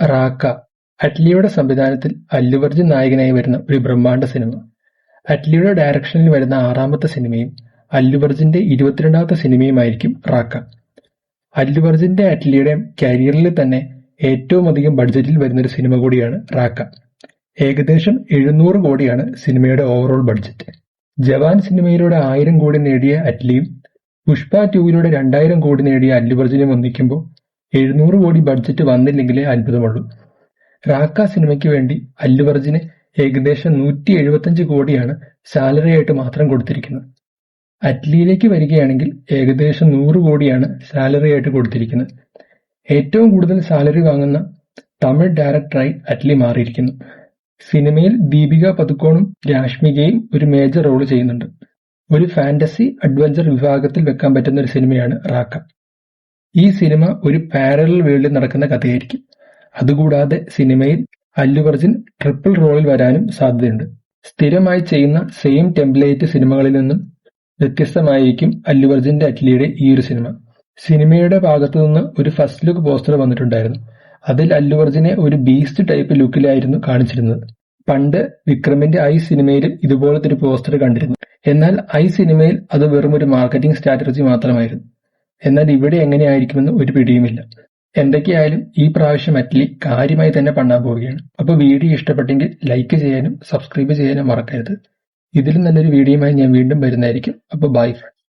Raca അറ്റ്ലിയുടെ സംവിധാനത്തിൽ അല്ലു അർജുൻ നായകനായി വരുന്ന ഒരു ബ്രഹ്മാണ്ഡ സിനിമ. അറ്റ്ലിയുടെ ഡയറക്ഷനിൽ വരുന്ന 6ാമത്തെ സിനിമയും അല്ലു അർജുന്റെ 22ാമത്തെ സിനിമയുമായിരിക്കും റാക്ക. അല്ലു അർജുന്റെ അറ്റ്ലിയുടെയും കരിയറിൽ തന്നെ ഏറ്റവും അധികം ബഡ്ജറ്റിൽ വരുന്നൊരു സിനിമ കൂടിയാണ് റാക്ക. ഏകദേശം 700 കോടിയാണ് സിനിമയുടെ ഓവറോൾ ബഡ്ജറ്റ്. ജവാൻ സിനിമയിലൂടെ 1000 കോടി നേടിയ അറ്റ്ലിയും പുഷ്പ 2 2000 കോടി നേടിയ അല്ലു അർജുനും ഒന്നിക്കുമ്പോൾ 700 കോടി ബഡ്ജറ്റ് വന്നില്ലെങ്കിലേ അത്ഭുതമുള്ളൂ. റാക്ക സിനിമയ്ക്ക് വേണ്ടി അല്ലു അർജുന് ഏകദേശം 175 കോടിയാണ് സാലറി ആയിട്ട് മാത്രം കൊടുത്തിരിക്കുന്നത്. അറ്റ്ലിയിലേക്ക് വരികയാണെങ്കിൽ ഏകദേശം 100 കോടിയാണ് സാലറി ആയിട്ട് കൊടുത്തിരിക്കുന്നത്. ഏറ്റവും കൂടുതൽ സാലറി വാങ്ങുന്ന തമിഴ് ഡയറക്ടറായി അറ്റ്ലി മാറിയിരിക്കുന്നു. സിനിമയിൽ ദീപിക പദുക്കോണും രാഷ്മികയും ഒരു മേജർ റോള് ചെയ്യുന്നുണ്ട്. ഒരു ഫാന്റസി അഡ്വഞ്ചർ വിഭാഗത്തിൽ വെക്കാൻ പറ്റുന്ന ഒരു സിനിമയാണ് റാക്ക. ഈ സിനിമ ഒരു പാരലൽ വേൾഡിൽ നടക്കുന്ന കഥയായിരിക്കും. അതുകൂടാതെ സിനിമയിൽ അല്ലു അർജുൻ ട്രിപ്പിൾ റോളിൽ വരാനും സാധ്യതയുണ്ട്. സ്ഥിരമായി ചെയ്യുന്ന സെയിം ടെംപ്ലേറ്റ് സിനിമകളിൽ നിന്നും വ്യത്യസ്തമായിരിക്കും അല്ലു അർജുന്റെ അറ്റ്ലിയുടെ ഈ ഒരു സിനിമ. സിനിമയുടെ ഭാഗത്തു നിന്ന് ഒരു ഫസ്റ്റ് ലുക്ക് പോസ്റ്റർ വന്നിട്ടുണ്ടായിരുന്നു. അതിൽ അല്ലു അർജുനെ ഒരു ബീസ്റ്റ് ടൈപ്പ് ലുക്കിലായിരുന്നു കാണിച്ചിരുന്നത്. പണ്ട് വിക്രമിന്റെ ഐ സിനിമയിലും ഇതുപോലത്തെ ഒരു പോസ്റ്റർ കണ്ടിരുന്നു. എന്നാൽ ഐ സിനിമയിൽ അത് വെറും ഒരു മാർക്കറ്റിംഗ് സ്ട്രാറ്റജി മാത്രമായിരുന്നു. എന്നാൽ ഇവിടെ എങ്ങനെയായിരിക്കുമെന്ന് ഒരു പിടിയുമില്ല. എന്തൊക്കെയായാലും ഈ പ്രാവശ്യം അറ്റ്ലി കാര്യമായി തന്നെ പണ്ണാൻ പോവുകയാണ്. അപ്പോൾ വീഡിയോ ഇഷ്ടപ്പെട്ടെങ്കിൽ ലൈക്ക് ചെയ്യാനും സബ്സ്ക്രൈബ് ചെയ്യാനും മറക്കരുത്. ഇതിലും നല്ലൊരു വീഡിയോയുമായി ഞാൻ വീണ്ടും വരുന്നതായിരിക്കും. അപ്പോൾ ബൈ ഫ്രണ്ട്സ്.